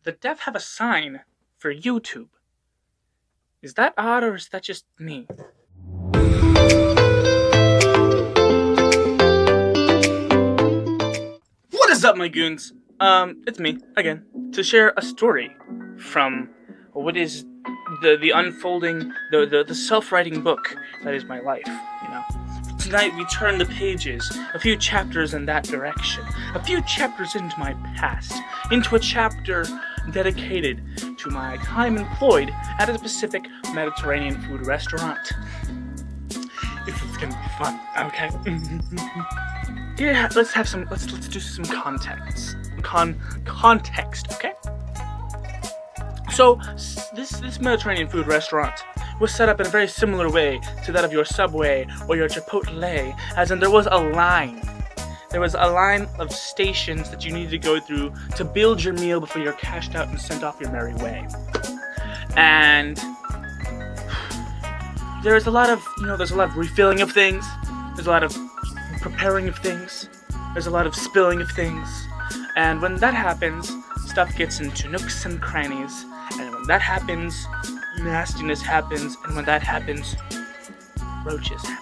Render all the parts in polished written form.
the deaf have a sign for YouTube. Is that odd or is that just me? What is up, my goons? It's me, again, to share a story from what is the unfolding, the self-writing book that is my life, you know. Tonight we turn the pages, a few chapters in that direction, a few chapters into my past, into a chapter dedicated to my time employed at a specific Mediterranean food restaurant. This is gonna be fun, okay? Yeah, let's do some context. Context, okay? So, this Mediterranean food restaurant was set up in a very similar way to that of your Subway or your Chipotle, as in there was a line. There was a line of stations that you needed to go through to build your meal before you're cashed out and sent off your merry way. And there's a lot of refilling of things, there's a lot of preparing of things, there's a lot of spilling of things, and when that happens, stuff gets into nooks and crannies, and when that happens, nastiness happens, and when that happens, roaches happen.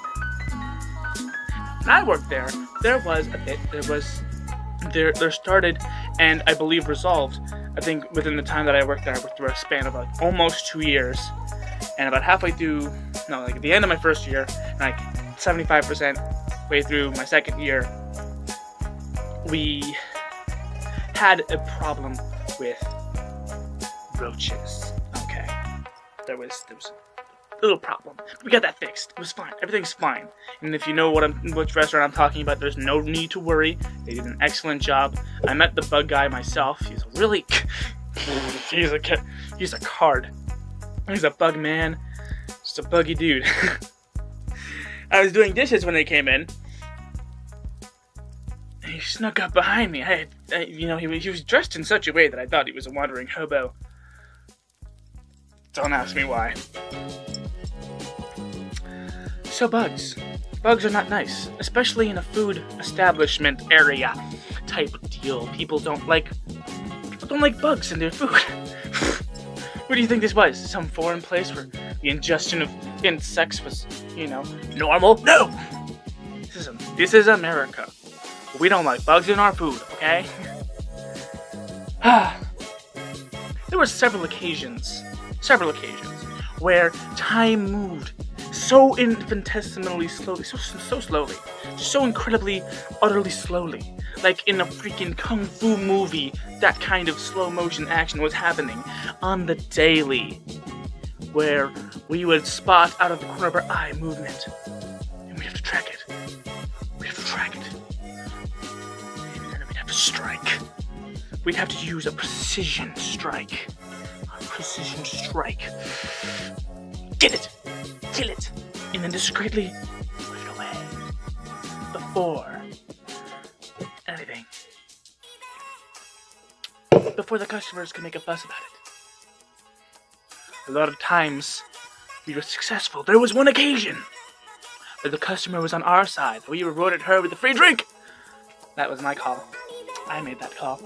When I worked there started, and I believe resolved, I think within the time that I worked there, I worked through a span of like almost 2 years, and about halfway through, at the end of my first year, and like 75% way through my second year, we had a problem with roaches. Okay, there was a little problem. We got that fixed. It was fine. Everything's fine. And if you know which restaurant I'm talking about, there's no need to worry. They did an excellent job. I met the bug guy myself. He's a really he's a card. He's a bug man. Just a buggy dude. I was doing dishes when they came in. He snuck up behind me. He was dressed in such a way that I thought he was a wandering hobo. Don't ask me why. So bugs are not nice, especially in a food establishment area type deal. People don't like bugs in their food. Where do you think this was? Some foreign place where the ingestion of insects was, normal? No! This is America. We don't like bugs in our food, okay? There were several occasions where time moved so infinitesimally slowly, so slowly, so incredibly, utterly slowly. Like in a freaking kung fu movie, that kind of slow motion action was happening on the daily, where we would spot out of the corner of our eye movement, and we'd have to track it. And then we'd have to strike. We'd have to use a precision strike. Get it! Kill it! And then discreetly put it away. Before anything. Before the customers can make a fuss about it. A lot of times, we were successful. There was one occasion where the customer was on our side. We rewarded her with a free drink. That was my call. I made that call.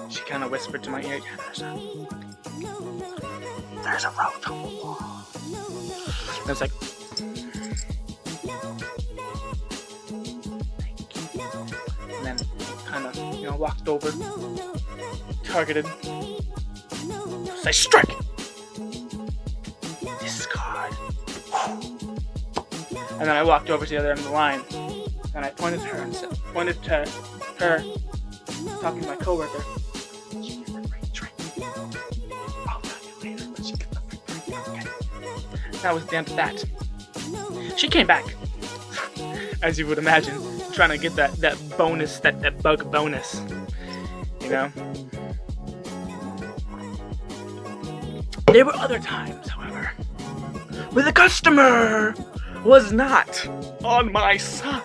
She kind of whispered to my ear, there's a roach on the wall. And I was like, thank you. And then kind of, walked over, targeted. I strike! Discard. And then I walked over to the other end of the line, and I pointed to her talking to my coworker. She gets the free drink. I'll tell you later, but she gets the free drink. Okay. That was the end of that. She came back, as you would imagine, trying to get that bonus, that bug bonus. There were other times, however, where the customer was not on my side.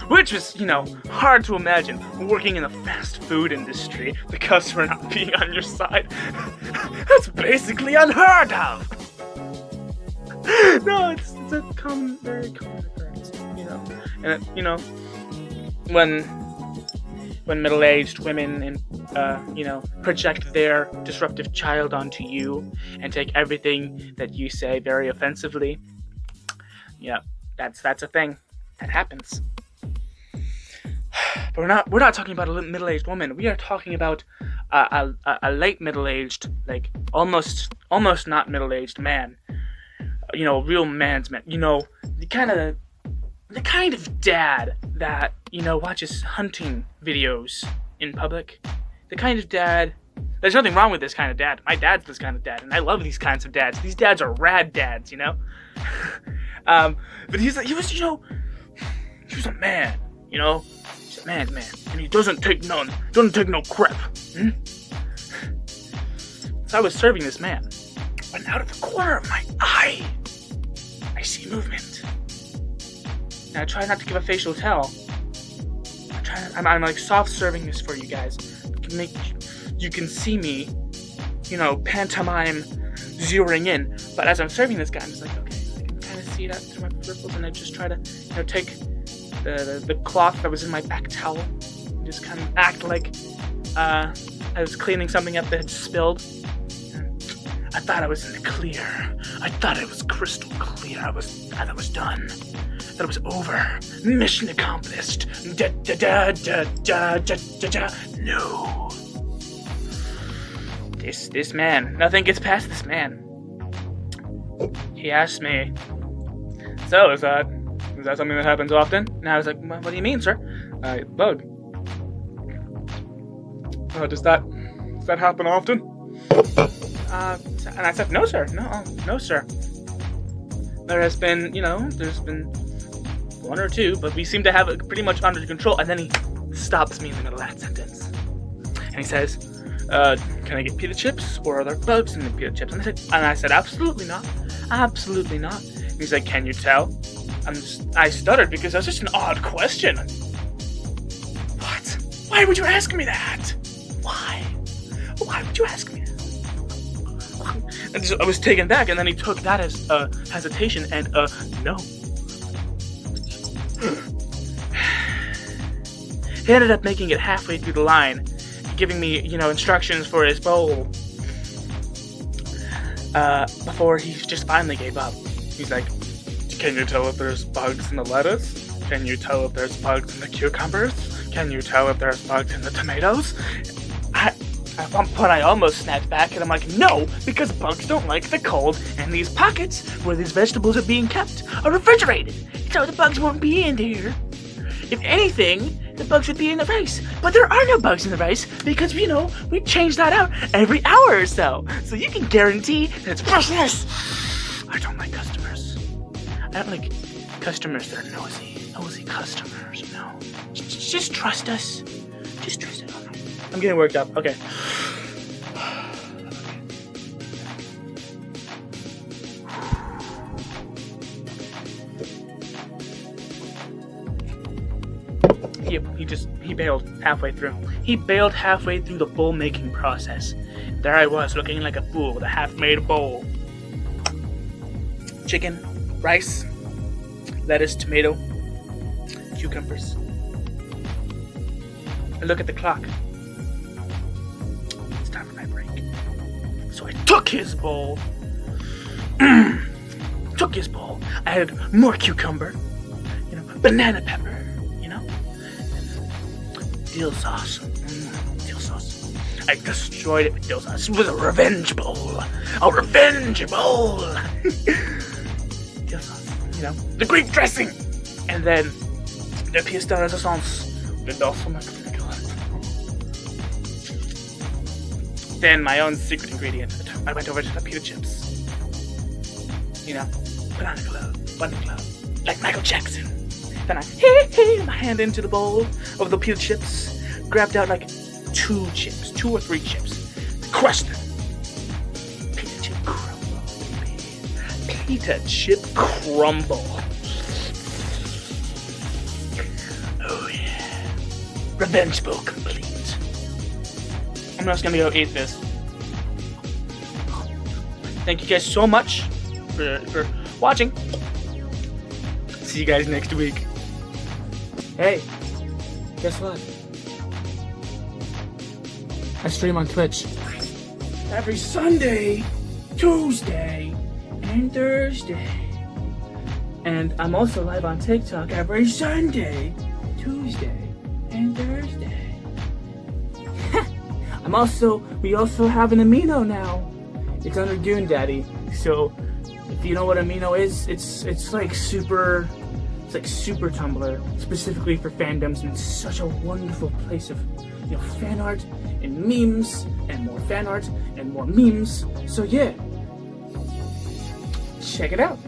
Which was, hard to imagine working in the fast food industry, the customer not being on your side. That's basically unheard of! No, it's a very common occurrence, And, when middle-aged women in project their disruptive child onto you and take everything that you say very offensively. Yeah, that's a thing that happens. But we're not talking about a middle-aged woman. We are talking about a late middle-aged, like almost not middle-aged man. A real man's man. The kind of dad that watches hunting videos in public. The kind of dad. There's nothing wrong with this kind of dad. My dad's this kind of dad, and I love these kinds of dads. These dads are rad dads, But he was a man, He's a man's man, and he doesn't take no crap. So I was serving this man, and out of the corner of my eye, I see movement. Now I try not to give a facial tell. I'm like soft serving this for you guys. You can see me, pantomime zeroing in. But as I'm serving this guy, I'm just like, okay, I can kind of see that through my peripherals, and I just try to, take the cloth that was in my back towel and just kind of act like I was cleaning something up that had spilled. I thought I was in the clear. I thought it was crystal clear. I thought it was done. That it was over. Mission accomplished. No. This man. Nothing gets past this man. He asked me, so is that something that happens often? And I was like, what do you mean, sir? Bug. Does that happen often? And I said, no, sir. No, sir. There's been one or two, but we seem to have it pretty much under control. And then he stops me in the middle of that sentence. And he says, can I get pita chips? Or are there bugs in the pita chips? And I said, absolutely not. Absolutely not. And he's like, can you tell? I stuttered because that's just an odd question. What? Why would you ask me that? Why? Why would you ask me that? I was taken back, and then he took that as hesitation and no. He ended up making it halfway through the line, giving me, instructions for his bowl. Before he just finally gave up. He's like, can you tell if there's bugs in the lettuce? Can you tell if there's bugs in the cucumbers? Can you tell if there's bugs in the tomatoes? At one point I almost snapped back, and I'm like, no, because bugs don't like the cold, and these pockets where these vegetables are being kept are refrigerated, so the bugs won't be in there. If anything, the bugs would be in the rice, but there are no bugs in the rice because, we change that out every hour or so you can guarantee that it's freshness. I don't like customers. I don't like customers that are nosy customers, Just trust us. Just trust us. I'm getting worked up. Okay. He bailed halfway through. He bailed halfway through the bowl making process. There I was, looking like a fool with a half-made bowl. Chicken, rice, lettuce, tomato, cucumbers. I look at the clock. It's time for my break. So I took his bowl. I had more cucumber, banana pepper, dill sauce. Dill sauce. I destroyed it with dill sauce. It was a revenge bowl. A revenge bowl. Dill sauce. The Greek dressing. And then the pièce de résistance. The balsamic vinegar. Then my own secret ingredient. I went over to the pita chips. Put on a glove. One glove. Like Michael Jackson. Then I hit my hand into the bowl of the pita chips, grabbed out like 2 or 3 chips, crushed them. Pita chip crumble, baby. Pita chip crumble. Oh yeah. Revenge bowl complete. I'm just gonna go eat this. Thank you guys so much for watching. See you guys next week. Hey, guess what? I stream on Twitch every Sunday, Tuesday, and Thursday. And I'm also live on TikTok every Sunday, Tuesday, and Thursday. We also have an amino now. It's under Goon Daddy. So if you know what amino is, it's like super Tumblr, specifically for fandoms, and it's such a wonderful place of, you know, fan art and memes and more fan art and more memes. So yeah, check it out.